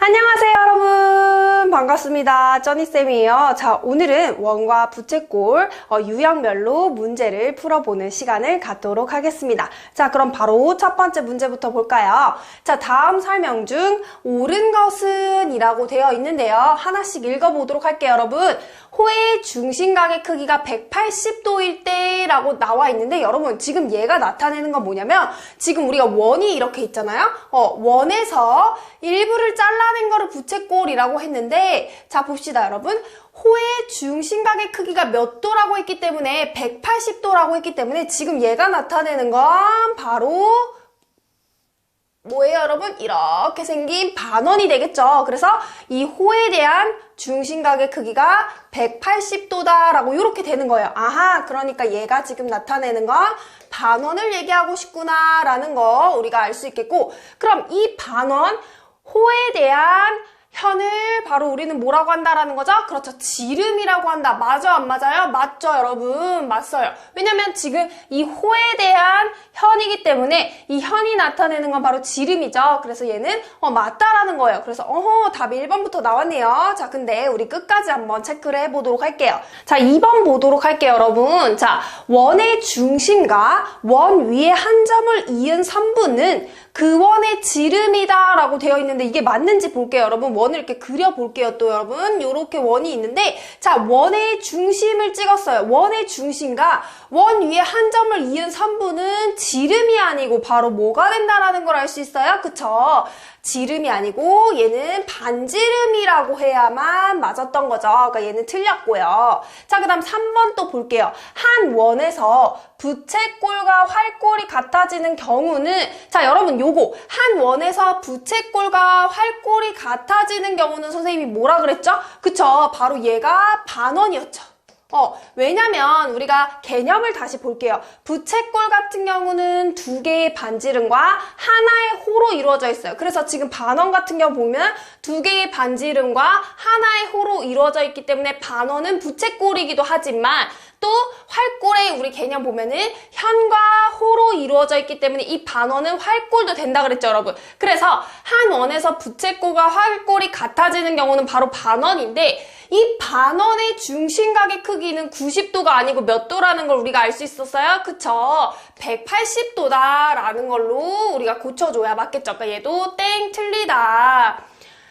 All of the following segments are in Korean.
안녕하세요 여러분, 반갑습니다. 쩌니쌤이에요. 자, 오늘은 원과 부채꼴 유형별로 문제를 풀어보는 시간을 갖도록 하겠습니다. 자, 그럼 바로 첫 번째 문제부터 볼까요? 자, 다음 설명 중 옳은 것은 이라고 되어 있는데요. 하나씩 읽어보도록 할게요 여러분. 호의 중심각의 크기가 180도일 때라고 나와 있는데, 여러분 지금 얘가 나타내는 건 뭐냐면, 지금 우리가 원이 이렇게 있잖아요. 원에서 일부를 잘라낸 거를 부채꼴이라고 했는데, 자 봅시다 여러분. 호의 중심각의 크기가 몇 도라고 했기 때문에 180도라고 했기 때문에 지금 얘가 나타내는 건 바로 뭐예요 여러분? 이렇게 생긴 반원이 되겠죠. 그래서 이 호에 대한 중심각의 크기가 180도다 라고 이렇게 되는 거예요. 아하, 그러니까 얘가 지금 나타내는 건 반원을 얘기하고 싶구나 라는 거 우리가 알 수 있겠고, 그럼 이 반원 호에 대한 현을 바로 우리는 뭐라고 한다라는 거죠? 그렇죠. 지름이라고 한다. 맞아, 안 맞아요? 맞죠, 여러분? 맞어요. 왜냐면 지금 이 호에 대한 현이기 때문에 이 현이 나타내는 건 바로 지름이죠. 그래서 얘는 맞다라는 거예요. 그래서 답이 1번부터 나왔네요. 자, 근데 우리 끝까지 한번 체크를 해보도록 할게요. 자, 2번 보도록 할게요, 여러분. 자, 원의 중심과 원 위에 한 점을 이은 선분은 그 원의 지름이다 라고 되어 있는데, 이게 맞는지 볼게요 여러분. 원을 이렇게 그려볼게요 또 여러분. 요렇게 원이 있는데, 자, 원의 중심을 찍었어요. 원의 중심과 원 위에 한 점을 이은 선분은 지름이 아니고 바로 뭐가 된다라는 걸 알 수 있어요. 그쵸? 지름이 아니고 얘는 반지름이라고 해야만 맞았던 거죠. 그러니까 얘는 틀렸고요. 자, 그 다음 3번 또 볼게요. 한 원에서 부채꼴과 활꼴이 같아지는 경우는, 자 여러분 요거 한 원에서 부채꼴과 활꼴이 같아지는 경우는 선생님이 뭐라 그랬죠? 그쵸? 바로 얘가 반원이었죠. 왜냐면 우리가 개념을 다시 볼게요. 부채꼴 같은 경우는 두 개의 반지름과 하나의 호로 이루어져 있어요. 그래서 지금 반원 같은 경우 보면 두 개의 반지름과 하나의 호로 이루어져 있기 때문에 반원은 부채꼴이기도 하지만, 또 활꼴의 우리 개념 보면은 현과 호로 이루어져 있기 때문에 이 반원은 활꼴도 된다 그랬죠 여러분. 그래서 한 원에서 부채꼴과 활꼴이 같아지는 경우는 바로 반원인데, 이 반원의 중심각의 크기는 90도가 아니고 몇 도라는 걸 우리가 알 수 있었어요? 그쵸? 180도다 라는 걸로 우리가 고쳐줘야 맞겠죠? 그러니까 얘도 땡, 틀리다.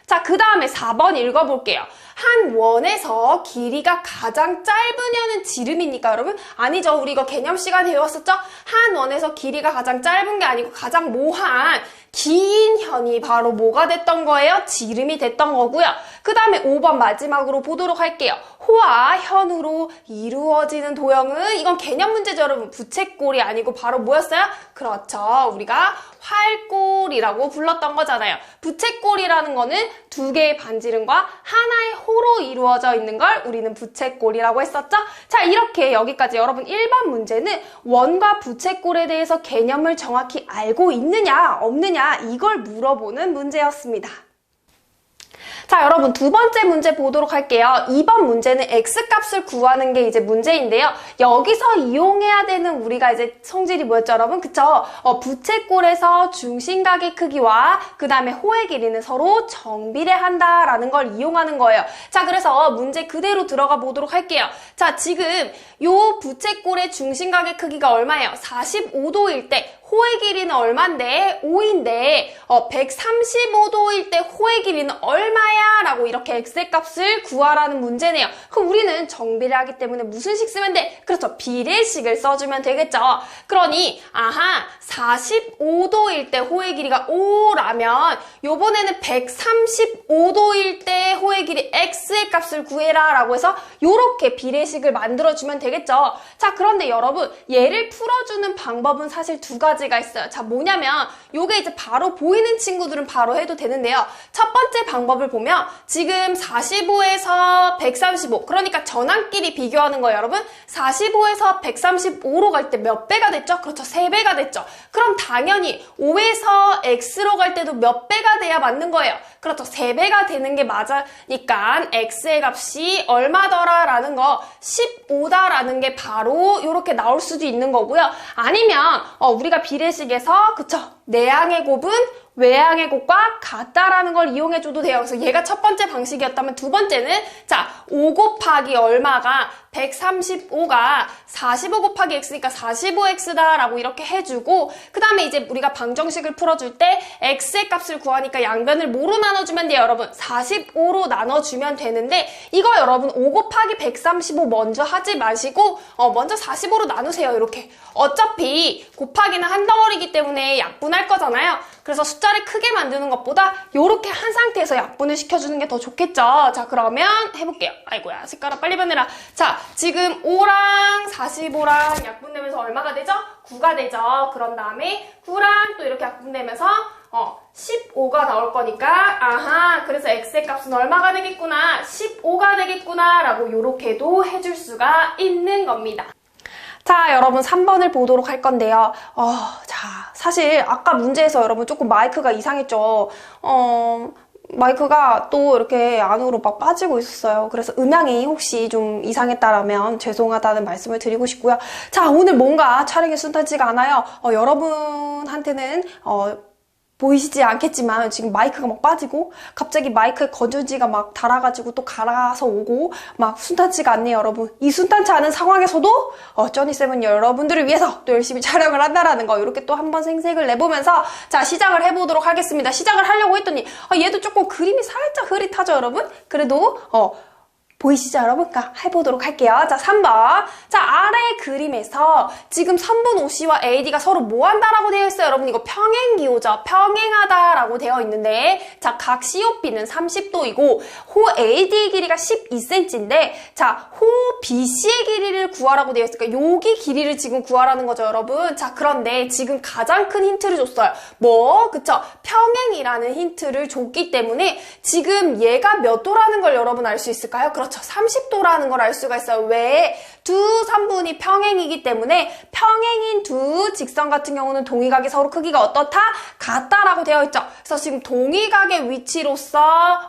자, 그 다음에 4번 읽어볼게요. 한 원에서 길이가 가장 짧은 현은 지름입니까 여러분? 아니죠. 우리 이거 개념 시간에 배웠었죠? 한 원에서 길이가 가장 짧은 게 아니고 가장 모한 긴 현이 바로 뭐가 됐던 거예요? 지름이 됐던 거고요. 그 다음에 5번 마지막으로 보도록 할게요. 호와 현으로 이루어지는 도형은, 이건 개념 문제죠 여러분. 부채꼴이 아니고 바로 뭐였어요? 그렇죠. 우리가 활꼴이라고 불렀던 거잖아요. 부채꼴이라는 거는 두 개의 반지름과 하나의 호로 이루어져 있는 걸 우리는 부채꼴이라고 했었죠? 자, 이렇게 여기까지 여러분 1번 문제는 원과 부채꼴에 대해서 개념을 정확히 알고 있느냐 없느냐 이걸 물어보는 문제였습니다. 자, 여러분 두 번째 문제 보도록 할게요. 2번 문제는 x값을 구하는 게 이제 문제인데요. 여기서 이용해야 되는 우리가 이제 성질이 뭐였죠 여러분? 그쵸? 부채꼴에서 중심각의 크기와 그 다음에 호의 길이는 서로 정비례한다라는 걸 이용하는 거예요. 자, 그래서 문제 그대로 들어가 보도록 할게요. 자, 지금 요 부채꼴의 중심각의 크기가 얼마예요? 45도일 때 호의 길이는 얼만데? 5인데 135도일 때 호의 길이는 얼마야? 라고 이렇게 x의 값을 구하라는 문제네요. 그럼 우리는 정비례하기 때문에 무슨 식 쓰면 돼? 그렇죠. 비례식을 써주면 되겠죠. 그러니 45도일 때 호의 길이가 5라면 요번에는 135도일 때 호의 길이 x의 값을 구해라 라고 해서 요렇게 비례식을 만들어주면 되겠죠. 자, 그런데 여러분 얘를 풀어주는 방법은 사실 두 가지가 있어요. 자, 뭐냐면 요게 이제 바로 보이는 친구들은 바로 해도 되는데요. 첫 번째 방법을 보면 지금 45에서 135, 그러니까 전항끼리 비교하는 거예요 여러분. 45에서 135로 갈 때 몇 배가 됐죠? 그렇죠, 3배가 됐죠. 그럼 당연히 5에서 x로 갈 때도 몇 배가 돼야 맞는 거예요. 그렇죠, 3배가 되는 게 맞으니까 x의 값이 얼마더라 라는 거 15다라는 게 바로 이렇게 나올 수도 있는 거고요. 아니면 우리가 비례식에서 그쵸, 내항의 곱은 외항의 곱과 같다라는 걸 이용해줘도 돼요. 그래서 얘가 첫 번째 방식이었다면 두 번째는 자, 5 곱하기 얼마가 135가 45 곱하기 x니까 45x다라고 이렇게 해주고 그 다음에 이제 우리가 방정식을 풀어줄 때 x의 값을 구하니까 양변을 뭐로 나눠주면 돼요, 여러분? 45로 나눠주면 되는데 이거 여러분 5 곱하기 135 먼저 하지 마시고 먼저 45로 나누세요, 이렇게. 어차피 곱하기는 한 덩어리이기 때문에 약분할 거잖아요. 그래서 숫자를 크게 만드는 것보다 이렇게 한 상태에서 약분을 시켜주는 게 더 좋겠죠. 자, 그러면 해볼게요. 아이고야, 색깔아 빨리 변해라. 자, 지금 5랑 45랑 약분되면서 얼마가 되죠? 9가 되죠. 그런 다음에 9랑 또 이렇게 약분되면서 15가 나올 거니까 아하, 그래서 x의 값은 얼마가 되겠구나? 15가 되겠구나 라고 이렇게도 해줄 수가 있는 겁니다. 자, 여러분 3번을 보도록 할 건데요. 자, 사실 아까 문제에서 여러분 조금 마이크가 이상했죠. 마이크가 또 이렇게 안으로 막 빠지고 있었어요. 그래서 음향이 혹시 좀 이상했다라면 죄송하다는 말씀을 드리고 싶고요. 자, 오늘 뭔가 촬영이 순탄치가 않아요. 여러분한테는 보이시지 않겠지만 지금 마이크가 막 빠지고 갑자기 마이크에 건전지가 막 달아가지고 또 갈아서 오고 막 순탄치가 않네요, 여러분. 이 순탄치 않은 상황에서도 쩌니쌤은 여러분들을 위해서 또 열심히 촬영을 한다라는 거 이렇게 또 한번 생색을 내보면서 자, 시작을 해보도록 하겠습니다. 시작을 하려고 했더니 얘도 조금 그림이 살짝 흐릿하죠, 여러분? 그래도 보이시죠, 여러분? 해보도록 할게요. 자, 3번. 자, 아래 그림에서 지금 선분 OC와 AD가 서로 뭐 한다라고 되어 있어요, 여러분? 이거 평행기호죠. 평행하다라고 되어 있는데, 자, 각 COP는 30도이고, 호 AD의 길이가 12cm인데, 자, 호 BC의 길이를 구하라고 되어 있으니까, 여기 길이를 지금 구하라는 거죠, 여러분. 자, 그런데 지금 가장 큰 힌트를 줬어요. 그쵸? 평행이라는 힌트를 줬기 때문에, 지금 얘가 몇 도라는 걸 여러분 알 수 있을까요? 그렇죠. 30도라는 걸 알 수가 있어요. 왜? 두 선분이 평행이기 때문에 평행인 두 직선 같은 경우는 동위각이 서로 크기가 어떻다? 같다라고 되어 있죠. 그래서 지금 동위각의 위치로서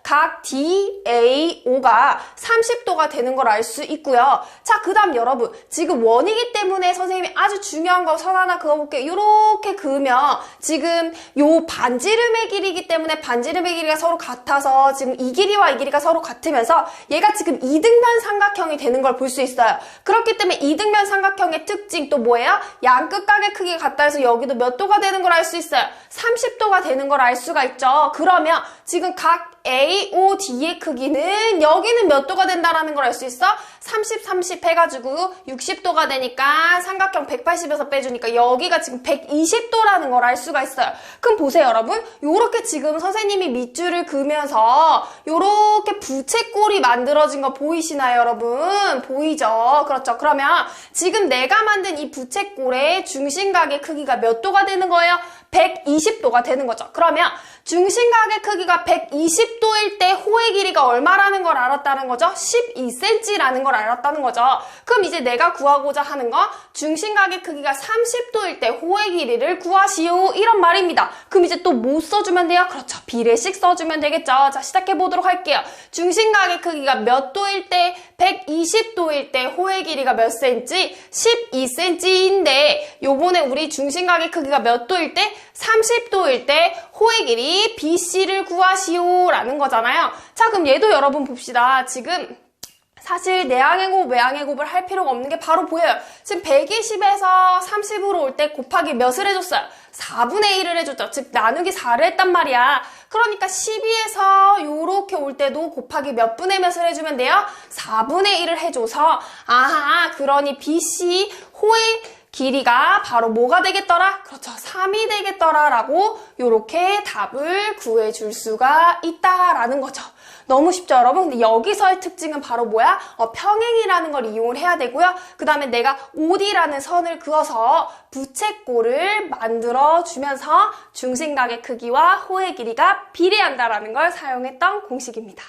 각 DAO가 30도가 되는 걸 알 수 있고요. 자, 그 다음 여러분, 지금 원이기 때문에 선생님이 아주 중요한 거 선 하나 그어볼게요. 이렇게 그으면 지금 요 반지름의 길이기 때문에 반지름의 길이가 서로 같아서 지금 이 길이와 이 길이가 서로 같으면서 얘가 지금 이등변 삼각형이 되는 걸 볼 수 있어요. 그렇기 때문에 이등변 삼각형의 특징 또 뭐예요? 양 끝각의 크기가 같다 해서 여기도 몇 도가 되는 걸 알 수 있어요. 30도가 되는 걸 알 수가 있죠. 그러면 지금 각 AOD의 크기는 여기는 몇 도가 된다라는 걸 알 수 있어? 30, 30 해가지고 60도가 되니까 삼각형 180에서 빼주니까 여기가 지금 120도라는 걸 알 수가 있어요. 그럼 보세요, 여러분. 요렇게 지금 선생님이 밑줄을 그으면서 요렇게 부채꼴이 만들어진 거 보이시나요, 여러분? 보이죠? 그렇죠. 그러면 지금 내가 만든 이 부채꼴의 중심각의 크기가 몇 도가 되는 거예요? 120도가 되는 거죠. 그러면 중심각의 크기가 120도일 때 호의 길이가 얼마라는 걸 알았다는 거죠? 12cm라는 걸 알았다는 거죠. 그럼 이제 내가 구하고자 하는 건 중심각의 크기가 30도일 때 호의 길이를 구하시오, 이런 말입니다. 그럼 이제 또 뭐 써주면 돼요? 그렇죠. 비례식 써주면 되겠죠. 자, 시작해보도록 할게요. 중심각의 크기가 몇 도일 때? 120도일 때 호의 길이가 몇 cm? 12cm인데 요번에 우리 중심각의 크기가 몇 도일 때? 30도일 때 호의 길이 BC를 구하시오 라는 거잖아요. 자, 그럼 얘도 여러분 봅시다. 지금 사실 내항의 곱, 외항의 곱을 할 필요가 없는 게 바로 보여요. 지금 120에서 30으로 올 때 곱하기 몇을 해줬어요? 4분의 1을 해줬죠. 즉 나누기 4를 했단 말이야. 그러니까 12에서 요렇게 올 때도 곱하기 몇 분의 몇을 해주면 돼요? 4분의 1을 해줘서 아하, 그러니 BC 호의 길이가 바로 뭐가 되겠더라? 그렇죠. 3이 되겠더라 라고 요렇게 답을 구해줄 수가 있다라는 거죠. 너무 쉽죠, 여러분? 근데 여기서의 특징은 바로 뭐야? 평행이라는 걸 이용을 해야 되고요. 그 다음에 내가 OD라는 선을 그어서 부채꼴을 만들어주면서 중심각의 크기와 호의 길이가 비례한다라는 걸 사용했던 공식입니다.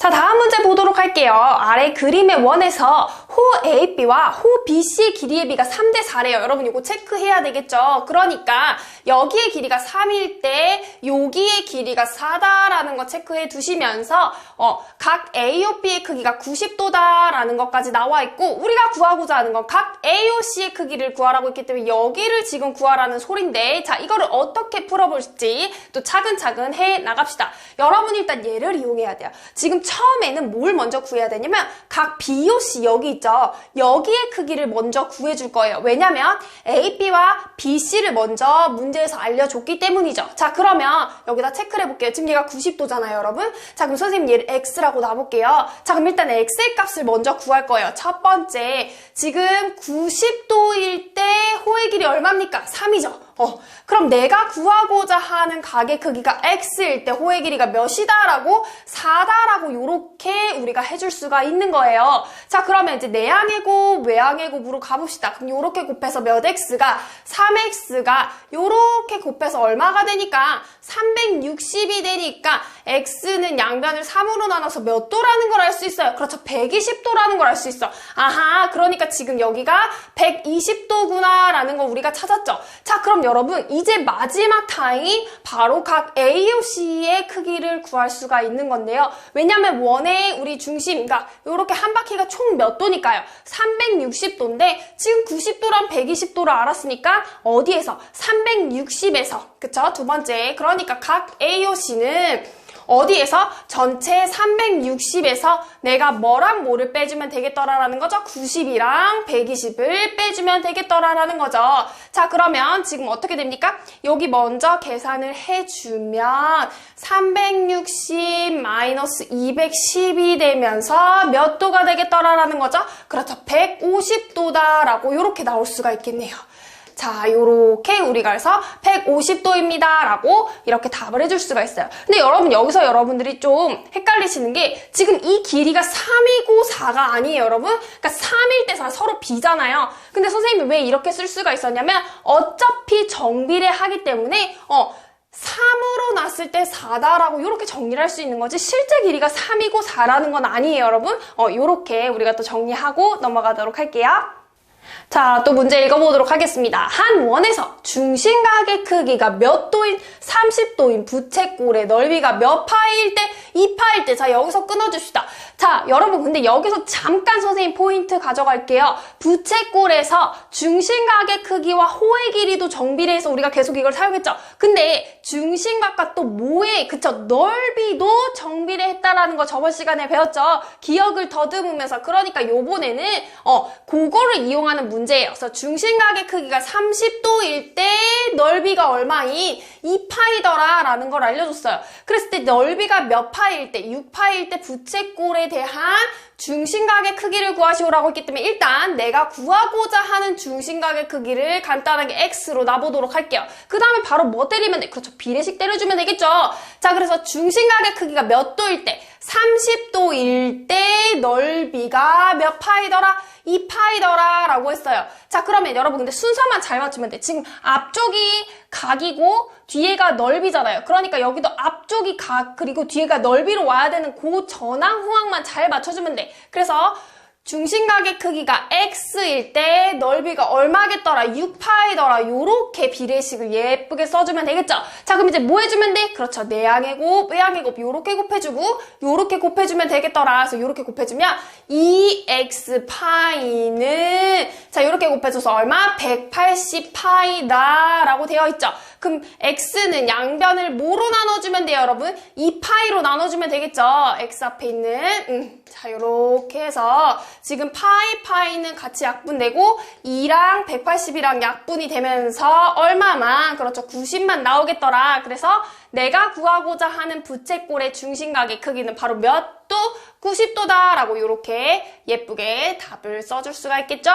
자, 다음 문제 보도록 할게요. 아래 그림의 원에서 호 AB와 호 BC의 길이의 비가 3대 4래요. 여러분 이거 체크해야 되겠죠? 그러니까 여기의 길이가 3일 때 여기의 길이가 4다라는 거 체크해 두시면서 각 AOB의 크기가 90도다라는 것까지 나와 있고 우리가 구하고자 하는 건 각 AOC의 크기를 구하라고 했기 때문에 여기를 지금 구하라는 소린데 자, 이거를 어떻게 풀어볼지 또 차근차근 해 나갑시다. 여러분 일단 얘를 이용해야 돼요. 지금 처음에는 뭘 먼저 구해야 되냐면 각 BOC 여기 있죠. 여기의 크기를 먼저 구해줄 거예요. 왜냐면 AB와 BC를 먼저 문제에서 알려줬기 때문이죠. 자, 그러면 여기다 체크를 해볼게요. 지금 얘가 90도잖아요, 여러분. 자, 그럼 선생님 얘를 X라고 놔볼게요. 자, 그럼 일단 X의 값을 먼저 구할 거예요. 첫 번째, 지금 90도일 때 호의 길이 얼마입니까? 3이죠. 그럼 내가 구하고자 하는 각의 크기가 X일 때 호의 길이가 몇이다라고 4다라고 요렇게 우리가 해줄 수가 있는 거예요. 자, 그러면 이제 내항의 곱, 외항의 곱으로 가봅시다. 그럼 요렇게 곱해서 몇 X가 3X가 요렇게 곱해서 얼마가 되니까 360이 되니까 X는 양변을 3으로 나눠서 몇 도라는 걸 알 수 있어요. 그렇죠. 120도라는 걸 알 수 있어. 아하, 그러니까 지금 여기가 120도구나 라는 걸 우리가 찾았죠. 자, 그럼 여러분 이제 마지막 타임 바로 각 AOC의 크기를 구할 수가 있는 건데요. 왜냐면 원의 우리 중심, 그러니까 이렇게 한 바퀴가 총 몇 도니까요. 360도인데 지금 90도랑 120도를 알았으니까 어디에서? 360에서. 그쵸? 두 번째. 그러니까 각 AOC는 어디에서? 전체 360에서 내가 뭐랑 뭐를 빼주면 되겠더라라는 거죠? 90이랑 120을 빼주면 되겠더라라는 거죠. 자, 그러면 지금 어떻게 됩니까? 여기 먼저 계산을 해주면 360 마이너스 210이 되면서 몇 도가 되겠더라라는 거죠? 그렇죠. 150도다라고 이렇게 나올 수가 있겠네요. 자, 요렇게 우리가 해서 150도입니다 라고 이렇게 답을 해줄 수가 있어요. 근데 여러분 여기서 여러분들이 좀 헷갈리시는 게 지금 이 길이가 3이고 4가 아니에요, 여러분. 그러니까 3일 때 4 서로 B잖아요. 근데 선생님이 왜 이렇게 쓸 수가 있었냐면 어차피 정비례하기 때문에 3으로 놨을 때 4다라고 이렇게 정리를 할 수 있는 거지 실제 길이가 3이고 4라는 건 아니에요, 여러분. 요렇게 우리가 또 정리하고 넘어가도록 할게요. 자, 또 문제 읽어보도록 하겠습니다. 한 원에서 중심각의 크기가 몇 도인 30도인 부채꼴의 넓이가 몇 파일 때 2파일 때 자, 여기서 끊어줍시다. 자, 여러분 근데 여기서 잠깐 선생님 포인트 가져갈게요. 부채꼴에서 중심각의 크기와 호의 길이도 정비례해서 우리가 계속 이걸 사용했죠. 근데 중심각과 또 모의, 그쵸? 넓이도 정비례했다라는 거 저번 시간에 배웠죠. 기억을 더듬으면서. 그러니까 요번에는 그거를 이용하는 문제예요. 그래서 중심각의 크기가 30도일 때 넓이가 얼마인 2파이더라 라는 걸 알려줬어요. 그랬을 때 넓이가 몇 파일 때 6파일 때 부채꼴에 대한 중심각의 크기를 구하시오라고 했기 때문에 일단 내가 구하고자 하는 중심각의 크기를 간단하게 X로 놔보도록 할게요. 그 다음에 바로 뭐 때리면 돼? 그렇죠. 비례식 때려주면 되겠죠. 자, 그래서 중심각의 크기가 몇 도일 때? 30도일 때 넓이가 몇 파이더라? 2파이더라 라고 했어요. 자, 그러면 여러분 근데 순서만 잘 맞추면 돼. 지금 앞쪽이 각이고 뒤에가 넓이잖아요. 그러니까 여기도 앞쪽이 각 그리고 뒤에가 넓이로 와야 되는 그 전항 후항만 잘 맞춰주면 돼. 그래서 중심각의 크기가 X일 때 넓이가 얼마겠더라? 6파이더라. 요렇게 비례식을 예쁘게 써주면 되겠죠? 자, 그럼 이제 뭐 해주면 돼? 그렇죠. 내항의 곱, 외항의 곱 요렇게 곱해주고 요렇게 곱해주면 되겠더라. 그래서 요렇게 곱해주면 2X파이는 자, 요렇게 곱해줘서 얼마? 180파이다 라고 되어 있죠? 그럼 X는 양변을 뭐로 나눠주면 돼요, 여러분? 2파이로 나눠주면 되겠죠? X 앞에 있는 자, 요렇게 해서 지금 파이는 같이 약분되고 2랑 180이랑 약분이 되면서 얼마만? 그렇죠. 90만 나오겠더라. 그래서 내가 구하고자 하는 부채꼴의 중심각의 크기는 바로 몇 도? 90도다 라고 이렇게 예쁘게 답을 써줄 수가 있겠죠?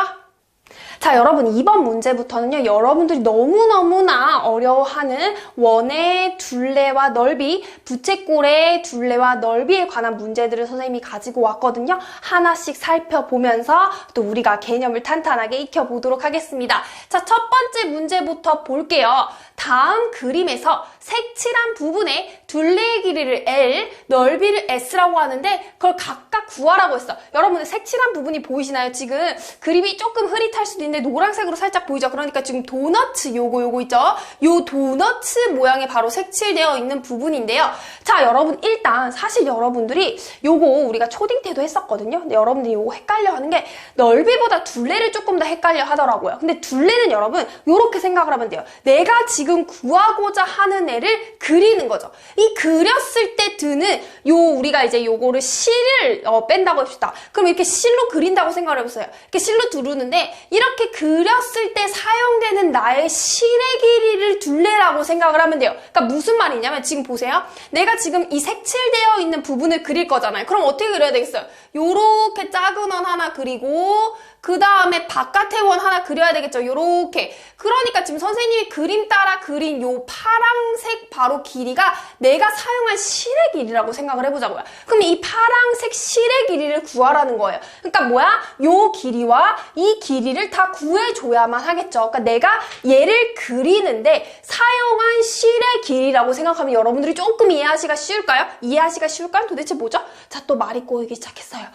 자, 여러분 이번 문제부터는요, 여러분들이 너무너무나 어려워하는 원의 둘레와 넓이, 부채꼴의 둘레와 넓이에 관한 문제들을 선생님이 가지고 왔거든요. 하나씩 살펴보면서 또 우리가 개념을 탄탄하게 익혀보도록 하겠습니다. 자, 첫 번째 문제부터 볼게요. 다음 그림에서 색칠한 부분에 둘레의 길이를 L, 넓이를 S라고 하는데 그걸 각각 구하라고 했어. 여러분들 색칠한 부분이 보이시나요? 지금 그림이 조금 흐릿할 수도 있는데 노란색으로 살짝 보이죠? 그러니까 지금 도너츠 요거 있죠? 요 도너츠 모양이 바로 색칠되어 있는 부분인데요. 자, 여러분 일단 사실 여러분들이 요거 우리가 초딩 때도 했었거든요. 근데 여러분들이 요거 헷갈려 하는 게 넓이보다 둘레를 조금 더 헷갈려 하더라고요. 근데 둘레는 여러분 요렇게 생각을 하면 돼요. 내가 지금 구하고자 하는 애를 그리는 거죠. 이 그렸을 때 드는 요 우리가 이제 요거를 실을 뺀다고 합시다. 그럼 이렇게 실로 그린다고 생각을 해보세요. 이렇게 실로 두르는데 이렇게 그렸을 때 사용되는 나의 실의 길이를 둘레라고 생각을 하면 돼요. 그러니까 무슨 말이냐면 지금 보세요. 내가 지금 이 색칠되어 있는 부분을 그릴 거잖아요. 그럼 어떻게 그려야 되겠어요? 요렇게 작은 원 하나 그리고 그 다음에 바깥의 원 하나 그려야 되겠죠. 요렇게. 그러니까 지금 선생님이 그림 따라 그린 요 파랑색 바로 길이가 내가 사용한 실의 길이라고 생각을 해보자고요. 그럼 이 파랑색 실의 길이를 구하라는 거예요. 그러니까 뭐야? 요 길이와 이 길이를 다 구해줘야만 하겠죠. 그러니까 내가 얘를 그리는데 사용한 실의 길이라고 생각하면 여러분들이 조금 이해하시기가 쉬울까요? 이해하시기가 쉬울까요? 도대체 뭐죠? 자, 또 말이 꼬이기 시작했어요.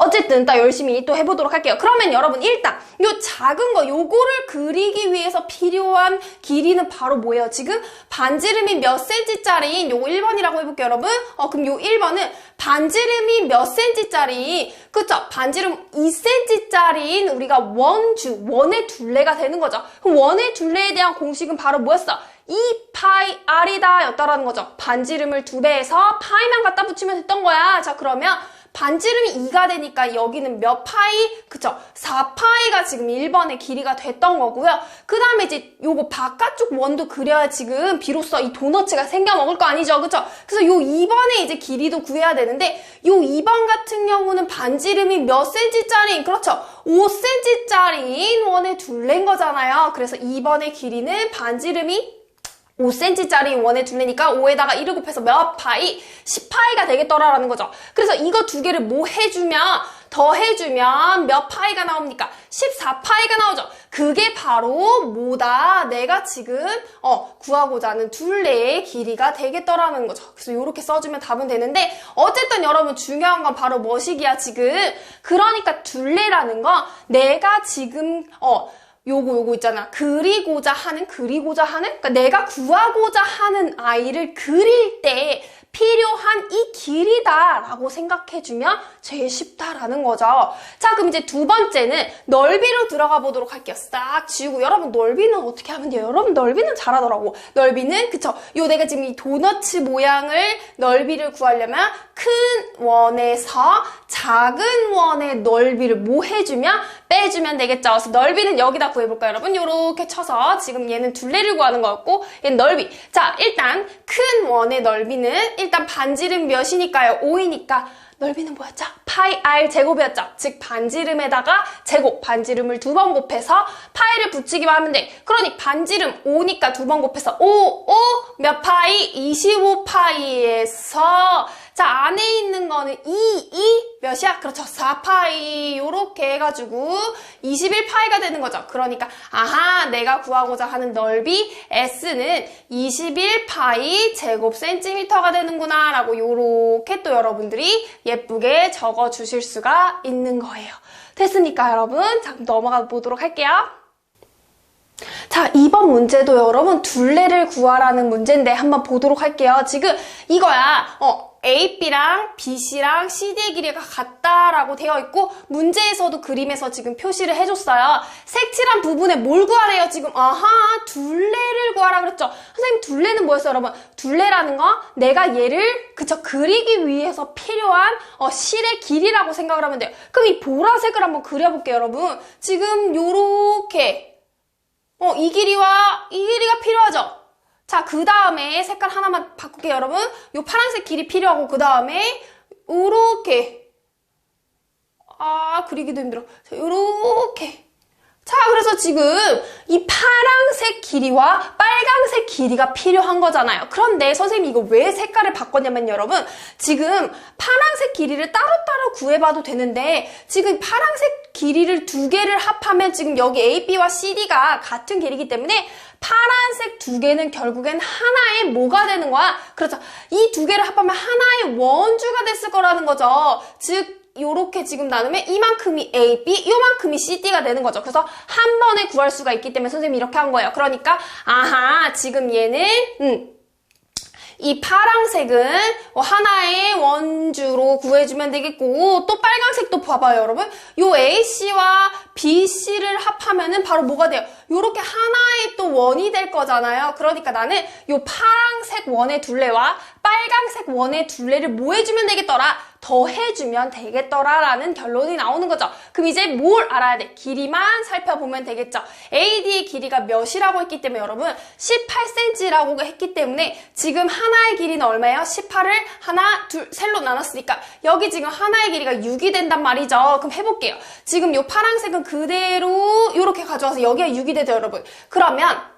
어쨌든 딱 열심히 또 해보도록 할게요. 그러면 여러분 일단 요 작은 거 요거를 그리기 위해서 필요한 길이는 바로 뭐예요? 지금 반지름이 몇 센치짜리인 요거 1번이라고 해볼게요, 여러분. 그럼 요 1번은 반지름이 몇 센치짜리, 그쵸? 반지름 2cm짜리인 우리가 원의 둘레가 되는 거죠. 그럼 원의 둘레에 대한 공식은 바로 뭐였어? 2파이 R이다 였다라는 거죠. 반지름을 2배해서 파이만 갖다 붙이면 됐던 거야. 자, 그러면 반지름이 2가 되니까 여기는 몇 파이? 그쵸? 4파이가 지금 1번의 길이가 됐던 거고요. 그 다음에 이제 요거 바깥쪽 원도 그려야 지금 비로소 이 도너츠가 생겨 먹을 거 아니죠? 그쵸? 그래서 요 2번의 이제 길이도 구해야 되는데 요 2번 같은 경우는 반지름이 몇 cm짜리? 그렇죠? 5cm짜리인 원의 둘레인 거잖아요. 그래서 2번의 길이는 반지름이 5cm짜리 원의 둘레니까 5에다가 1을 곱해서 몇 파이? 10파이가 되겠더라라는 거죠. 그래서 이거 두 개를 뭐 해주면, 더 해주면 몇 파이가 나옵니까? 14파이가 나오죠. 그게 바로 뭐다? 내가 지금 구하고자 하는 둘레의 길이가 되겠더라는 거죠. 그래서 이렇게 써주면 답은 되는데 어쨌든 여러분 중요한 건 바로 뭐시기야 지금? 그러니까 둘레라는 건 내가 지금 요거 있잖아. 그리고자 하는? 그러니까 내가 구하고자 하는 아이를 그릴 때 필요한 이 길이다라고 생각해주면 제일 쉽다라는 거죠. 자, 그럼 이제 두 번째는 넓이로 들어가 보도록 할게요. 싹 지우고 여러분 넓이는 어떻게 하면 돼요? 여러분 넓이는 잘하더라고. 넓이는 그쵸? 요 내가 지금 이 도너츠 모양을 넓이를 구하려면 큰 원에서 작은 원의 넓이를 뭐 해주면? 빼주면 되겠죠. 그래서 넓이는 여기다 구해볼까요, 여러분? 요렇게 쳐서 지금 얘는 둘레를 구하는 거였고 얘는 넓이. 자, 일단 큰 원의 넓이는 일단 반지름 몇이니까요? 5이니까 넓이는 뭐였죠? 파이 R 제곱이었죠. 즉 반지름에다가 제곱, 반지름을 2번 곱해서 파이를 붙이기만 하면 돼. 그러니 반지름 5니까 2번 곱해서 5 몇 파이? 25파이에서 자, 안에 있는 거는 2 몇이야? 그렇죠. 4파이 요렇게 해가지고 21파이가 되는 거죠. 그러니까 아하, 내가 구하고자 하는 넓이 S는 21파이 제곱 센티미터가 되는구나 라고 요렇게 또 여러분들이 예쁘게 적어주실 수가 있는 거예요. 됐습니까, 여러분? 자, 넘어가 보도록 할게요. 자, 2번 문제도 여러분 둘레를 구하라는 문제인데 한번 보도록 할게요. 지금 이거야. AB랑 BC랑 CD의 길이가 같다라고 되어 있고 문제에서도 그림에서 지금 표시를 해줬어요. 색칠한 부분에 뭘 구하래요? 지금 아하, 둘레를 구하라 그랬죠. 선생님 둘레는 뭐였어요, 여러분? 둘레라는 거 내가 얘를 그쵸 그리기 위해서 필요한 실의 길이라고 생각을 하면 돼요. 그럼 이 보라색을 한번 그려볼게요, 여러분. 지금 요렇게 이 길이와 이 길이가 필요하죠. 자, 그 다음에 색깔 하나만 바꿀게요, 여러분. 요 파란색 길이 필요하고, 그 다음에, 요렇게. 그리기도 힘들어. 자, 요렇게. 자, 그래서 지금 이 파란색 길이와 빨간색 길이가 필요한 거잖아요. 그런데 선생님이 이거 왜 색깔을 바꿨냐면 여러분, 지금 파란색 길이를 따로따로 구해봐도 되는데, 지금 파란색 길이를 두 개를 합하면 지금 여기 AB와 CD가 같은 길이기 때문에 파란색 두 개는 결국엔 하나의 뭐가 되는 거야? 그렇죠. 이 두 개를 합하면 하나의 원주가 됐을 거라는 거죠. 즉 요렇게 지금 나누면 이만큼이 AB, 요만큼이 CD가 되는 거죠. 그래서 한 번에 구할 수가 있기 때문에 선생님이 이렇게 한 거예요. 그러니까 아하, 지금 얘는 이 파란색은 하나의 원주로 구해주면 되겠고, 또 빨간색도 봐봐요, 여러분. 요 AC와 BC를 합하면은 바로 뭐가 돼요? 요렇게 하나의 또 원이 될 거잖아요. 그러니까 나는 요 파란색 원의 둘레와 빨간색 원의 둘레를 뭐 해주면 되겠더라? 더해주면 되겠더라라는 결론이 나오는 거죠. 그럼 이제 뭘 알아야 돼? 길이만 살펴보면 되겠죠. AD의 길이가 몇이라고 했기 때문에 여러분 18cm라고 했기 때문에 지금 하나의 길이는 얼마예요? 18을 하나, 둘, 셋로 나눴으니까 여기 지금 하나의 길이가 6이 된단 말이죠. 그럼 해볼게요. 지금 요 파란색은 그대로 이렇게 가져와서 여기가 6이 되죠, 여러분. 그러면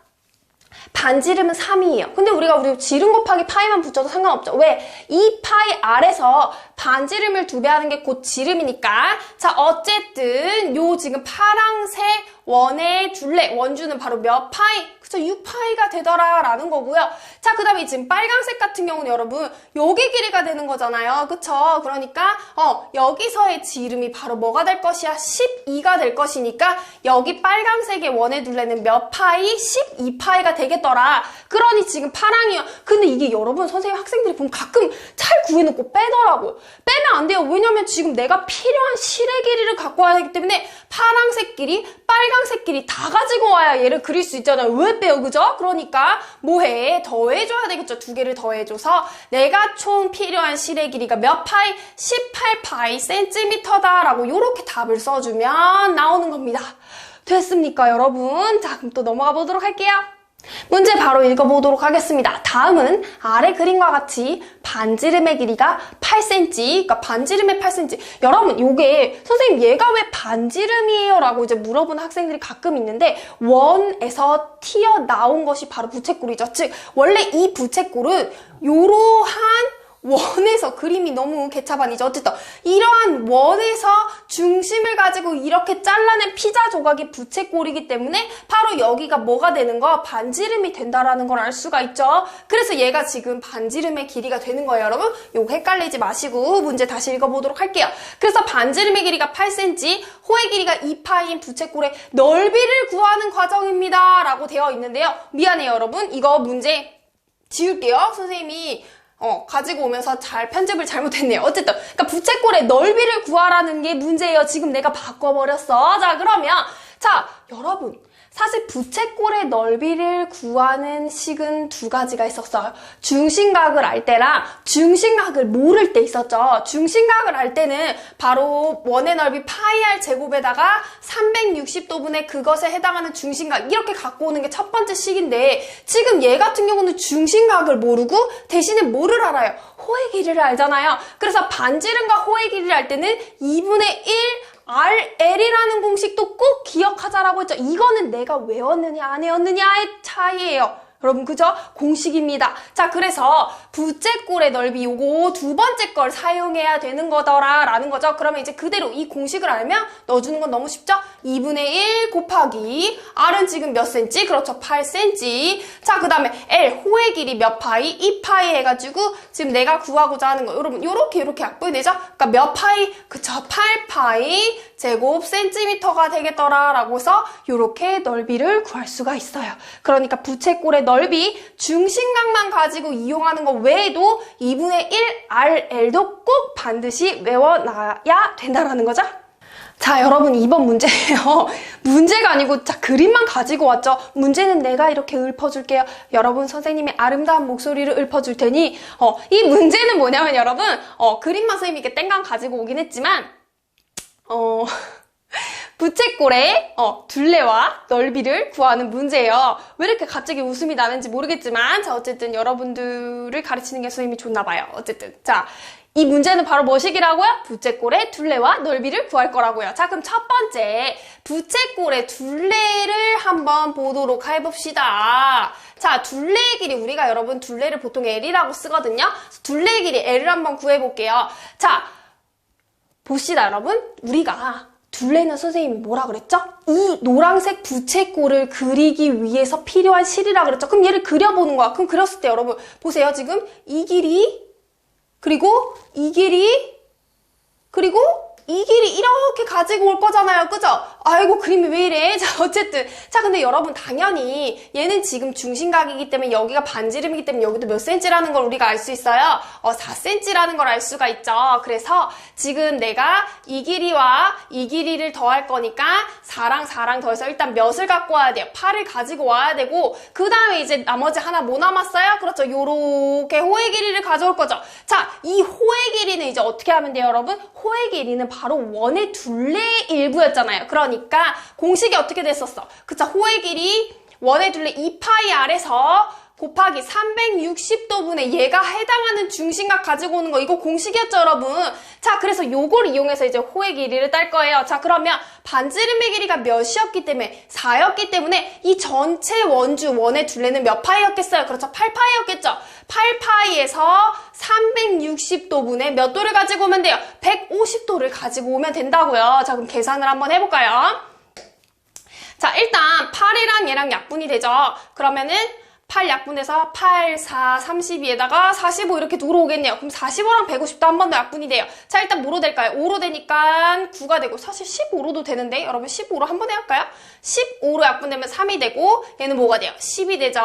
반지름은 3이에요. 근데 우리 지름 곱하기 파이만 붙여도 상관없죠. 왜? 이 파이 아래서 반지름을 2배 하는 게 곧 지름이니까. 자, 어쨌든 요 지금 파란색 원의 둘레, 원주는 바로 몇 파이? 그쵸, 6파이가 되더라라는 거고요. 자, 그 다음에 지금 빨간색 같은 경우는 여러분 요게 길이가 되는 거잖아요. 그쵸? 그러니까 여기서의 지름이 바로 뭐가 될 것이야? 12가 될 것이니까 여기 빨간색의 원의 둘레는 몇 파이? 12파이가 되겠더라. 그러니 지금 파랑이요. 근데 이게 여러분 선생님 학생들이 보면 가끔 잘 구해놓고 빼더라고요. 빼면 안 돼요. 왜냐면 지금 내가 필요한 실의 길이를 갖고 와야 하기 때문에 파란색 길이, 빨간색 길이 다 가지고 와야 얘를 그릴 수 있잖아요. 왜 빼요? 그죠? 그러니까 뭐해? 더해줘야 되겠죠. 두 개를 더해줘서 내가 총 필요한 실의 길이가 몇 파이? 18파이 cm다라고 이렇게 답을 써주면 나오는 겁니다. 됐습니까, 여러분? 자, 그럼 또 넘어가 보도록 할게요. 문제 바로 읽어보도록 하겠습니다. 다음은 아래 그림과 같이 반지름의 길이가 8cm, 그러니까 반지름의 8cm. 여러분, 요게 선생님 얘가 왜 반지름이에요? 라고 이제 물어보는 학생들이 가끔 있는데 원에서 튀어나온 것이 바로 부채꼴이죠. 즉, 원래 이 부채꼴은 요러한 원에서 그림이 너무 개차반이죠. 어쨌든 이러한 원에서 중심을 가지고 이렇게 잘라낸 피자 조각이 부채꼴이기 때문에 바로 여기가 뭐가 되는 거? 반지름이 된다라는 걸 알 수가 있죠. 그래서 얘가 지금 반지름의 길이가 되는 거예요, 여러분. 요거 헷갈리지 마시고 문제 다시 읽어보도록 할게요. 그래서 반지름의 길이가 8cm, 호의 길이가 2파인 부채꼴의 넓이를 구하는 과정입니다. 라고 되어 있는데요. 미안해요, 여러분. 이거 문제 지울게요. 선생님이 가지고 오면서 잘 편집을 잘못했네요. 어쨌든 그러니까 부채꼴의 넓이를 구하라는 게 문제예요. 지금 내가 바꿔버렸어. 자, 그러면 자, 여러분 사실 부채꼴의 넓이를 구하는 식은 두 가지가 있었어요. 중심각을 알 때랑 중심각을 모를 때 있었죠. 중심각을 알 때는 바로 원의 넓이 파이 r 제곱에다가 360도분의 그것에 해당하는 중심각 이렇게 갖고 오는 게 첫 번째 식인데 지금 얘 같은 경우는 중심각을 모르고 대신에 뭐를 알아요? 호의 길이를 알잖아요. 그래서 반지름과 호의 길이를 알 때는 2분의 1 RL이라는 공식도 꼭 기억하자라고 했죠. 이거는 내가 외웠느냐 안 외웠느냐의 차이예요. 여러분, 그죠? 공식입니다. 자, 그래서 부채꼴의 넓이 요거 두 번째 걸 사용해야 되는 거더라 라는 거죠. 그러면 이제 그대로 이 공식을 알면 넣어주는 건 너무 쉽죠? 2분의 1 곱하기 R은 지금 몇 cm? 그렇죠, 8cm. 자, 그 다음에 L, 호의 길이 몇 파이? 2파이 해가지고 지금 내가 구하고자 하는 거 여러분 요렇게 약분되죠? 그러니까 몇 파이? 그쵸, 8파이 제곱 센티미터가 되겠더라 라고 해서 요렇게 넓이를 구할 수가 있어요. 그러니까 부채꼴의 넓이 중심각만 가지고 이용하는 거 외에도 2분의 1 RL도 꼭 반드시 외워놔야 된다라는 거죠. 자, 여러분 이번 문제예요. 문제가 아니고 자 그림만 가지고 왔죠. 문제는 내가 이렇게 읊어줄게요. 여러분 선생님의 아름다운 목소리를 읊어줄 테니 이 문제는 뭐냐면 여러분 그림만 선생님이 이렇게 땡강 가지고 오긴 했지만 부채꼴의 둘레와 넓이를 구하는 문제예요. 왜 이렇게 갑자기 웃음이 나는지 모르겠지만 자 어쨌든 여러분들을 가르치는 게 선생님이 좋나 봐요. 어쨌든 자 이 문제는 바로 뭐식이라고요? 부채꼴의 둘레와 넓이를 구할 거라고요. 자, 그럼 첫 번째 부채꼴의 둘레를 한번 보도록 해봅시다. 자, 둘레의 길이 우리가 여러분 둘레를 보통 L이라고 쓰거든요. 둘레의 길이 L을 한번 구해볼게요. 자, 봅시다 여러분. 우리가 둘레는 선생님이 뭐라 그랬죠? 이 노란색 부채꼴을 그리기 위해서 필요한 실이라 그랬죠? 그럼 얘를 그려보는 거야. 그럼 그렸을 때 여러분 보세요. 지금 이 길이, 그리고 이 길이, 그리고 이 길이 이렇게 가지고 올 거잖아요. 그죠? 아이고 그림이 왜 이래? 자 어쨌든 자 근데 여러분 당연히 얘는 지금 중심각이기 때문에 여기가 반지름이기 때문에 여기도 몇 cm라는 걸 우리가 알 수 있어요. 4cm라는 걸 알 수가 있죠. 그래서 지금 내가 이 길이와 이 길이를 더할 거니까 4랑 4랑 더해서 일단 몇을 갖고 와야 돼요? 8을 가지고 와야 되고 그 다음에 이제 나머지 하나 뭐 남았어요? 그렇죠. 요렇게 호의 길이를 가져올 거죠. 자, 이 호의 길이는 이제 어떻게 하면 돼요, 여러분? 호의 길이는 바로 원의 둘레의 일부였잖아요. 그러니까 공식이 어떻게 됐었어? 그쵸? 호의 길이 원의 둘레 2파이 R에서 곱하기 360도분의 얘가 해당하는 중심각 가지고 오는 거 이거 공식이었죠, 여러분? 자, 그래서 요걸 이용해서 이제 호의 길이를 딸 거예요. 자, 그러면 반지름의 길이가 몇이었기 때문에 4였기 때문에 이 전체 원주 원의 둘레는 몇 파이였겠어요? 그렇죠, 8파이였겠죠? 8파이에서 360도분의 몇 도를 가지고 오면 돼요? 150도를 가지고 오면 된다고요. 자, 그럼 계산을 한번 해볼까요? 자, 일단 8이랑 얘랑 약분이 되죠. 그러면은 8 약분해서 8, 4, 32에다가 45 이렇게 들어오겠네요. 그럼 45랑 150도 한 번 더 약분이 돼요. 자, 일단 뭐로 될까요? 5로 되니까 9가 되고 사실 15로도 되는데 여러분 15로 한 번 해볼까요? 15로 약분되면 3이 되고 얘는 뭐가 돼요? 10이 되죠.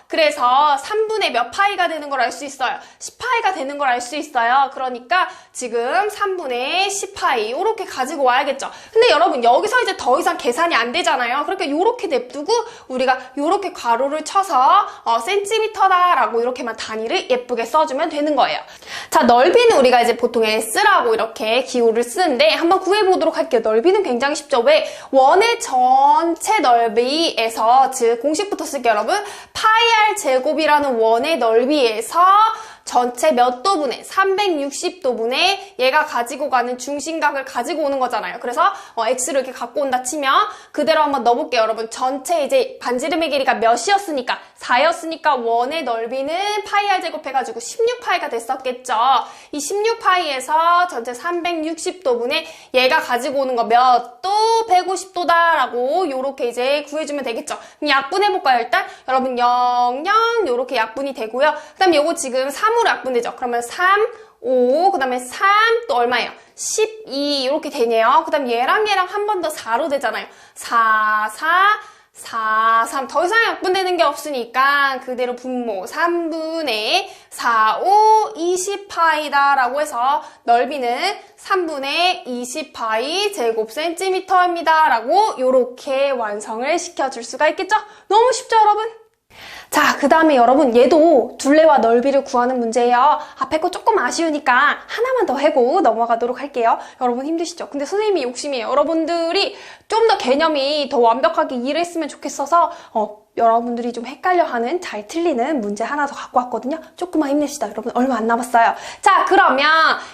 그래서 3분의 몇 파이가 되는 걸 알 수 있어요. 10파이가 되는 걸 알 수 있어요. 그러니까 지금 3분의 10파이 이렇게 가지고 와야겠죠. 근데 여러분 여기서 이제 더 이상 계산이 안 되잖아요. 그러니까 이렇게 냅두고 우리가 이렇게 가로를 쳐서 센티미터다라고 이렇게만 단위를 예쁘게 써주면 되는 거예요. 자, 넓이는 우리가 이제 보통 S라고 이렇게 기호를 쓰는데 한번 구해보도록 할게요. 넓이는 굉장히 쉽죠. 왜? 원의 전체 넓이에서 즉 공식부터 쓸게요, 여러분. 파이 R 제곱이라는 원의 넓이에서 전체 몇 도분의 360도분의 얘가 가지고 가는 중심각을 가지고 오는 거잖아요. 그래서 x를 이렇게 갖고 온다 치면 그대로 한번 넣어볼게요, 여러분. 전체 이제 반지름의 길이가 몇이었으니까 4였으니까 원의 넓이는 파이 r 제곱 해가지고 16파이가 됐었겠죠. 이 16파이에서 전체 360도분의 얘가 가지고 오는 거 몇 도? 150도다라고 요렇게 이제 구해주면 되겠죠. 그럼 약분해볼까요, 일단? 여러분 0, 0 요렇게 약분이 되고요. 그 다음에 요거 지금 3으로 약분되죠. 그러면 3, 5, 그 다음에 3, 또 얼마예요? 12 이렇게 되네요. 그 다음 얘랑 한 번 더 4로 되잖아요. 4, 4, 3. 더 이상 약분되는 게 없으니까 그대로 분모 3분의 4, 5, 20파이다 라고 해서 넓이는 3분의 20파이 제곱 센티미터입니다 라고 요렇게 완성을 시켜줄 수가 있겠죠? 너무 쉽죠, 여러분? 자, 그 다음에 여러분 얘도 둘레와 넓이를 구하는 문제예요. 앞에 거 조금 아쉬우니까 하나만 더 해고 넘어가도록 할게요. 여러분 힘드시죠? 근데 선생님이 욕심이에요. 여러분들이 좀 더 개념이 더 완벽하게 이해했으면 좋겠어서 여러분들이 좀 헷갈려하는 잘 틀리는 문제 하나 더 갖고 왔거든요. 조금만 힘냅시다. 여러분 얼마 안 남았어요. 자, 그러면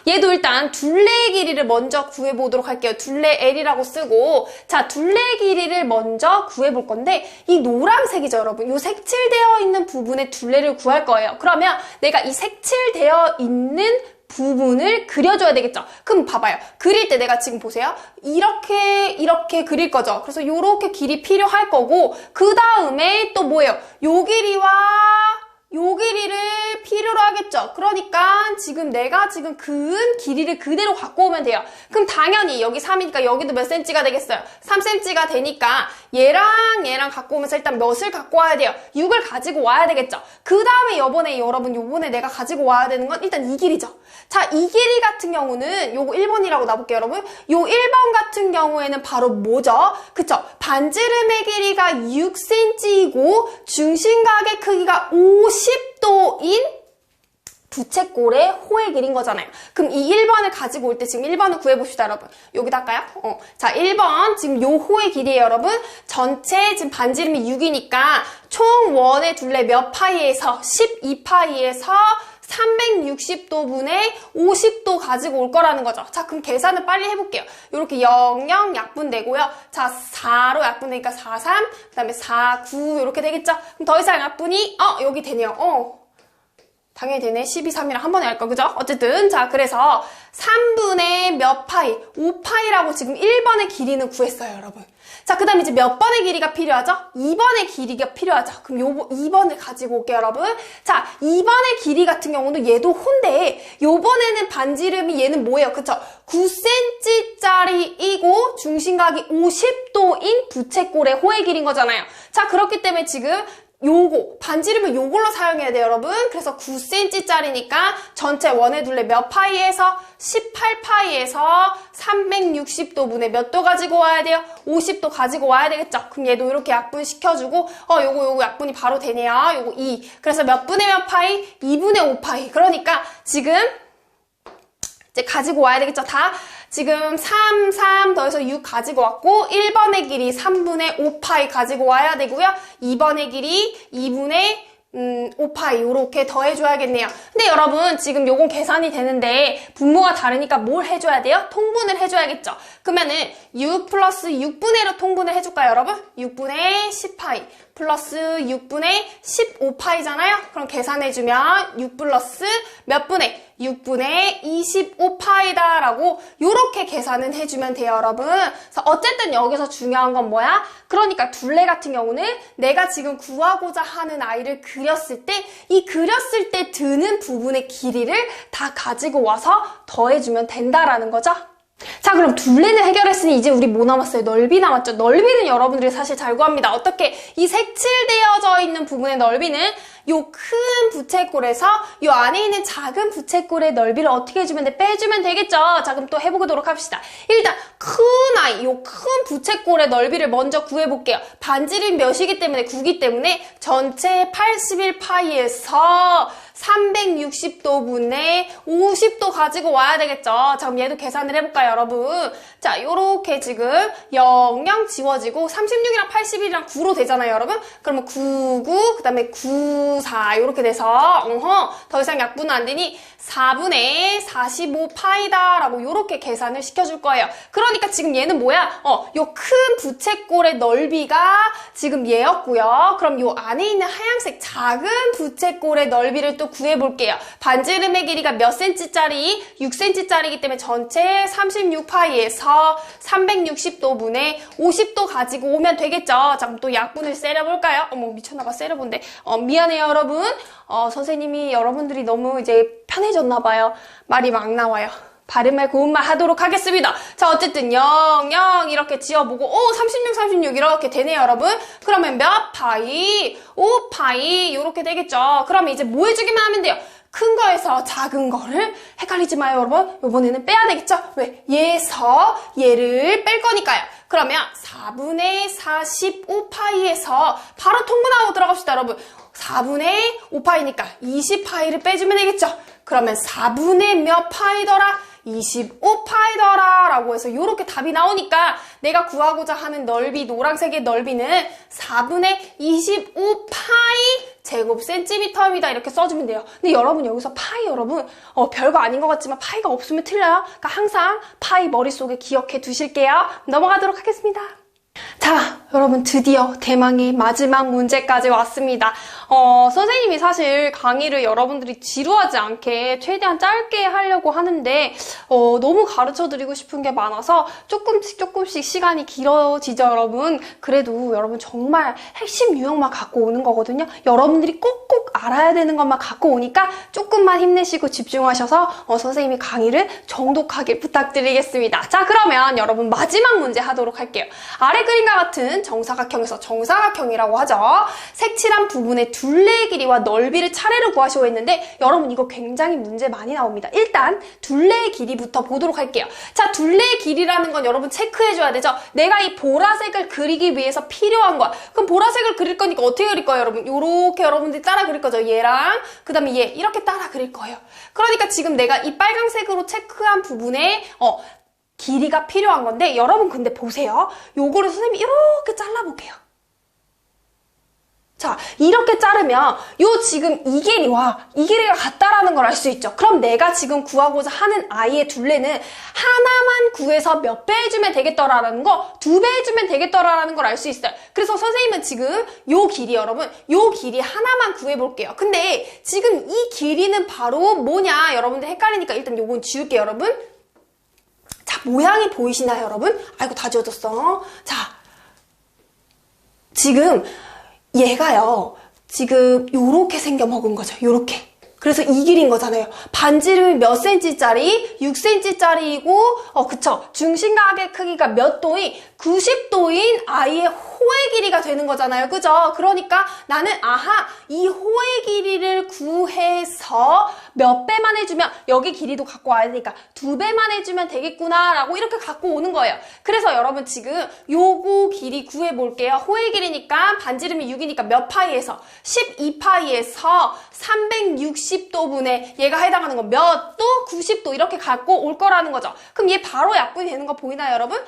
얘도 일단 둘레의 길이를 먼저 구해보도록 할게요. 둘레 L이라고 쓰고 자, 둘레 길이를 먼저 구해볼 건데 이 노란색이죠, 여러분. 이 색칠되어 있는 부분의 둘레를 구할 거예요. 그러면 내가 이 색칠되어 있는 부분을 그려줘야 되겠죠. 그럼 봐봐요. 그릴 때 내가 지금 보세요. 이렇게 그릴 거죠. 그래서 요렇게 길이 필요할 거고 그 다음에 또 뭐예요? 요 길이와 요 길이를 필요로 하겠죠. 그러니까 지금 내가 지금 그은 길이를 그대로 갖고 오면 돼요. 그럼 당연히 여기 3이니까 여기도 몇 cm가 되겠어요? 3cm가 되니까 얘랑 갖고 오면서 일단 몇을 갖고 와야 돼요? 6을 가지고 와야 되겠죠. 그 다음에 요번에 내가 가지고 와야 되는 건 일단 이 길이죠. 자, 이 길이 같은 경우는 요거 1번이라고 놔볼게요, 여러분. 요 1번 같은 경우에는 바로 뭐죠? 그쵸? 반지름의 길이가 6cm이고 중심각의 크기가 50도인 부채꼴의 호의 길인 거잖아요. 그럼 이 1번을 가지고 올 때 지금 1번을 구해봅시다, 여러분. 여기다 할까요? 자, 1번 지금 요 호의 길이에요, 여러분. 전체 지금 반지름이 6이니까 총 원의 둘레 몇 파이에서 12파이에서 360도분의 50도 가지고 올 거라는 거죠. 자, 그럼 계산을 빨리 해볼게요. 이렇게 0, 0 약분되고요. 자, 4로 약분되니까 4, 3, 그 다음에 4, 9 이렇게 되겠죠? 그럼 더 이상 약분이 여기 되네요. 당연히 되네. 12, 3이랑 한 번에 할까, 그죠? 어쨌든, 자, 그래서 3분의 몇 파이, 5파이라고 지금 1번의 길이는 구했어요, 여러분. 자, 그 다음에 이제 몇 번의 길이가 필요하죠? 2번의 길이가 필요하죠. 그럼 요거 2번을 가지고 올게요, 여러분. 자, 2번의 길이 같은 경우는 얘도 호인데, 요번에는 반지름이 얘는 뭐예요? 그쵸? 9cm짜리이고, 중심각이 50도인 부채꼴의 호의 길이인 거잖아요. 자, 그렇기 때문에 지금, 요거 반지름을 요걸로 사용해야 돼요, 여러분. 그래서 9cm짜리니까 전체 원의 둘레 몇 파이에서 18파이에서 360도분의 몇 도 가지고 와야 돼요? 50도 가지고 와야 되겠죠? 그럼 얘도 이렇게 약분시켜주고 요거 약분이 바로 되네요. 요거 2. 그래서 몇 분의 몇 파이? 2분의 5파이. 그러니까 지금 이제 가지고 와야 되겠죠? 다 지금 3 더해서 6 가지고 왔고 1번의 길이 3분의 5파이 가지고 와야 되고요. 2번의 길이 2분의 5파이 요렇게 더해줘야겠네요. 근데 여러분 지금 요건 계산이 되는데 분모가 다르니까 뭘 해줘야 돼요? 통분을 해줘야겠죠. 그러면은 6 플러스 6분의 1로 통분을 해줄까요, 여러분? 6분의 10파이 플러스 6분의 15파이잖아요. 그럼 계산해주면 6 플러스 몇 분의 6분의 25파이다 라고 요렇게 계산은 해주면 돼요, 여러분. 그래서 어쨌든 여기서 중요한 건 뭐야? 그러니까 둘레 같은 경우는 내가 지금 구하고자 하는 아이를 그렸을 때 이 그렸을 때 드는 부분의 길이를 다 가지고 와서 더해주면 된다라는 거죠. 자, 그럼 둘레는 해결했으니 이제 우리 뭐 남았어요? 넓이 남았죠? 넓이는 여러분들이 사실 잘 구합니다. 어떻게? 이 색칠되어져 있는 부분의 넓이는 요 큰 부채꼴에서 요 안에 있는 작은 부채꼴의 넓이를 어떻게 해주면 돼? 빼주면 되겠죠? 자, 그럼 또 해보도록 합시다. 일단 큰 아이, 요 큰 부채꼴의 넓이를 먼저 구해볼게요. 반지름 몇이기 때문에 9기 때문에 전체 81파이에서 360도분의 50도 가지고 와야 되겠죠? 자, 그럼 얘도 계산을 해볼까요, 여러분? 자, 요렇게 지금 0 지워지고 36이랑 81이랑 9로 되잖아요, 여러분? 그러면 99, 그 다음에 94 요렇게 돼서 더 이상 약분은 안 되니 4분의 45파이다 라고 요렇게 계산을 시켜줄 거예요. 그러니까 지금 얘는 뭐야? 요 큰 부채꼴의 넓이가 지금 얘였고요. 그럼 요 안에 있는 하얀색 작은 부채꼴의 넓이를 또 구해볼게요. 반지름의 길이가 몇 cm짜리? 6cm짜리이기 때문에 전체 36파이에서 360도분의 50도 가지고 오면 되겠죠. 자, 그럼 또 약분을 세려볼까요? 어머, 미쳤나봐, 세려본데. 미안해요, 여러분. 선생님이 여러분들이 너무 이제 편해졌나봐요. 말이 막 나와요. 발음을 고운말 하도록 하겠습니다. 자, 어쨌든 0, 0 이렇게 지어보고 36 이렇게 되네요, 여러분. 그러면 몇 파이? 5파이 이렇게 되겠죠. 그러면 이제 뭐 해주기만 하면 돼요? 큰 거에서 작은 거를 헷갈리지 마요, 여러분. 이번에는 빼야 되겠죠? 왜? 얘에서 얘를 뺄 거니까요. 그러면 4분의 45파이에서 바로 통분하고 들어갑시다, 여러분. 4분의 5파이니까 20파이를 빼주면 되겠죠? 그러면 4분의 몇 파이더라? 25파이더라 라고 해서 이렇게 답이 나오니까 내가 구하고자 하는 넓이, 노란색의 넓이는 4분의 25파이 제곱센티미터입니다. 이렇게 써주면 돼요. 근데 여러분 여기서 파이 여러분 별거 아닌 것 같지만 파이가 없으면 틀려요. 그러니까 항상 파이 머릿속에 기억해 두실게요. 넘어가도록 하겠습니다. 자, 여러분 드디어 대망의 마지막 문제까지 왔습니다. 선생님이 사실 강의를 여러분들이 지루하지 않게 최대한 짧게 하려고 하는데 너무 가르쳐드리고 싶은 게 많아서 조금씩 시간이 길어지죠, 여러분. 그래도 여러분 정말 핵심 유형만 갖고 오는 거거든요. 여러분들이 꼭꼭 알아야 되는 것만 갖고 오니까 조금만 힘내시고 집중하셔서 선생님이 강의를 정독하게 부탁드리겠습니다. 자, 그러면 여러분 마지막 문제 하도록 할게요. 아래 그림과 같은 정사각형에서 정사각형이라고 하죠. 색칠한 부분의 둘레의 길이와 넓이를 차례로 구하시오 했는데 여러분 이거 굉장히 문제 많이 나옵니다. 일단 둘레의 길이부터 보도록 할게요. 자, 둘레의 길이라는 건 여러분 체크해줘야 되죠. 내가 이 보라색을 그리기 위해서 필요한 거야. 그럼 보라색을 그릴 거니까 어떻게 그릴 거예요, 여러분? 요렇게 여러분들이 따라 그릴 거죠. 얘랑 그 다음에 얘 이렇게 따라 그릴 거예요. 그러니까 지금 내가 이 빨간색으로 체크한 부분에 길이가 필요한 건데 여러분 근데 보세요. 요거를 선생님이 이렇게 잘라볼게요. 자, 이렇게 자르면 요 지금 이 길이와 이 길이가 같다라는 걸 알 수 있죠. 그럼 내가 지금 구하고자 하는 아이의 둘레는 하나만 구해서 몇 배 해주면 되겠더라라는 거, 2배 해주면 되겠더라라는 걸 알 수 있어요. 그래서 선생님은 지금 요 길이 여러분, 요 길이 하나만 구해볼게요. 근데 지금 이 길이는 바로 뭐냐? 여러분들 헷갈리니까 일단 요건 지울게요, 여러분. 자, 모양이 보이시나요, 여러분? 아이고, 다 지워졌어. 자, 지금 얘가요, 지금 요렇게 생겨 먹은 거죠. 요렇게. 그래서 이 길인 거잖아요. 반지름이 몇 cm짜리? 6cm짜리이고, 그쵸. 중심각의 크기가 몇 도인? 90도인 아이의 호의 길이가 되는 거잖아요. 그죠? 그러니까 나는, 아하, 이 호의 길이를 구해서 몇 배만 해주면, 여기 길이도 갖고 와야 되니까 2배만 해주면 되겠구나, 라고 이렇게 갖고 오는 거예요. 그래서 여러분 지금 요거 길이 구해볼게요. 호의 길이니까, 반지름이 6이니까 몇 파이에서? 12파이에서 360도분의 얘가 해당하는 건 몇 도? 90도 이렇게 갖고 올 거라는 거죠. 그럼 얘 바로 약분이 되는 거 보이나요, 여러분?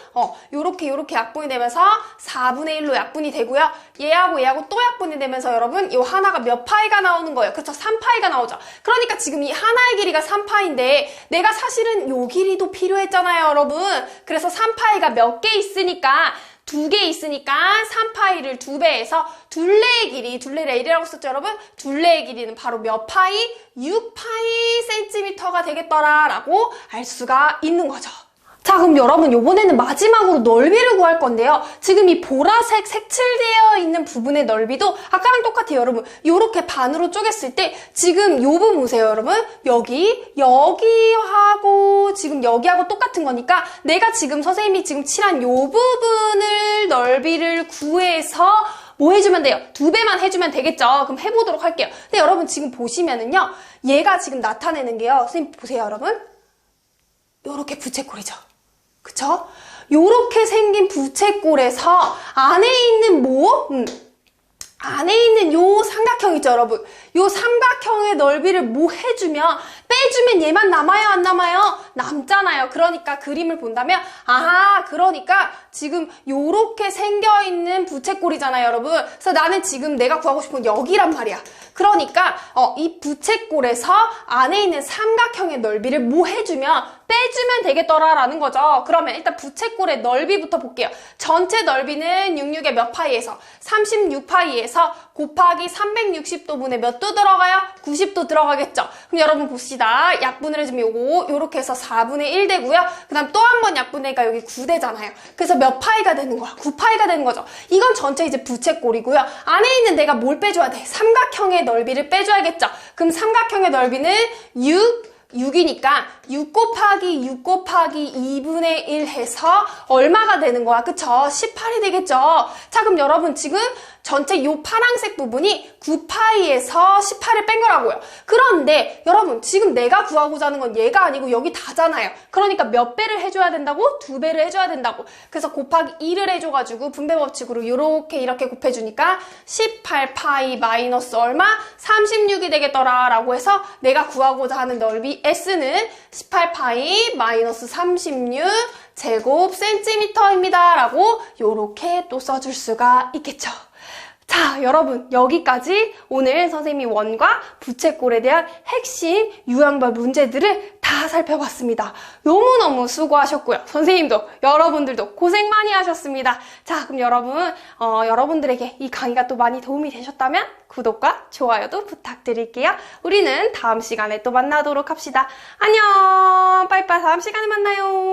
요렇게 약분이 되면서 4분의 1로 약분이 되고요. 얘하고 또 약분이 되면서 여러분 요 하나가 몇 파이가 나오는 거예요. 그렇죠? 3파이가 나오죠. 그러니까 지금 이 하나의 길이가 3파인데 내가 사실은 요 길이도 필요했잖아요, 여러분. 그래서 3파이가 몇 개 있으니까 2개 있으니까 3파이를 2배해서 둘레의 길이, 둘레를 L이라고 썼죠, 여러분? 둘레의 길이는 바로 몇 파이? 6파이 센티미터가 되겠더라라고 알 수가 있는 거죠. 자, 그럼 여러분 요번에는 마지막으로 넓이를 구할 건데요. 지금 이 보라색 색칠되어 있는 부분의 넓이도 아까랑 똑같아요, 여러분. 요렇게 반으로 쪼갰을 때 지금 요 부분 보세요, 여러분. 여기하고 지금 여기하고 똑같은 거니까 내가 지금 선생님이 지금 칠한 요 부분을 넓이를 구해서 뭐 해주면 돼요? 2배만 해주면 되겠죠? 그럼 해보도록 할게요. 근데 여러분 지금 보시면은요. 얘가 지금 나타내는 게요. 선생님 보세요, 여러분. 요렇게 부채꼴이죠. 그쵸? 요렇게 생긴 부채꼴에서 안에 있는 안에 있는 요 삼각형 있죠, 여러분? 요 삼각형의 넓이를 뭐 해주면, 빼주면 얘만 남아요, 안 남아요? 남잖아요. 그러니까 그림을 본다면, 아하, 그러니까 지금 요렇게 생겨있는 부채꼴이잖아요, 여러분. 그래서 나는 지금 내가 구하고 싶은 건 여기란 말이야. 그러니까 이 부채꼴에서 안에 있는 삼각형의 넓이를 뭐 해주면, 빼주면 되겠더라라는 거죠. 그러면 일단 부채꼴의 넓이부터 볼게요. 전체 넓이는 66의 몇 파이에서? 36파이에서 곱하기 360도분의 몇 도 들어가요? 90도 들어가겠죠. 그럼 여러분 봅시다. 약분을 해주면 요렇게 해서 4분의 1 되고요. 그 다음 또 한 번 약분하니까 여기 9되잖아요. 그래서 몇 파이가 되는 거야? 9파이가 되는 거죠. 이건 전체 이제 부채꼴이고요. 안에 있는 내가 뭘 빼줘야 돼? 삼각형의 넓이를 빼줘야겠죠. 그럼 삼각형의 넓이는 6이니까 6 곱하기 6 곱하기 2분의 1 해서 얼마가 되는 거야? 그쵸? 18이 되겠죠? 자, 그럼 여러분 지금 전체 요 파란색 부분이 9파이에서 18을 뺀 거라고요. 그런데 여러분 지금 내가 구하고자 하는 건 얘가 아니고 여기 다잖아요. 그러니까 몇 배를 해줘야 된다고? 2배를 해줘야 된다고. 그래서 곱하기 2를 해줘가지고 분배법칙으로 이렇게 곱해주니까 18파이 마이너스 얼마? 36이 되겠더라 라고 해서 내가 구하고자 하는 넓이 S는 18파이 마이너스 36 제곱 센티미터입니다 라고 요렇게 또 써줄 수가 있겠죠. 자, 여러분 여기까지 오늘 선생님이 원과 부채꼴에 대한 핵심 유형별 문제들을 다 살펴봤습니다. 너무너무 수고하셨고요. 선생님도 여러분들도 고생 많이 하셨습니다. 자, 그럼 여러분 여러분들에게 이 강의가 또 많이 도움이 되셨다면 구독과 좋아요도 부탁드릴게요. 우리는 다음 시간에 또 만나도록 합시다. 안녕. 빠이빠이. 다음 시간에 만나요.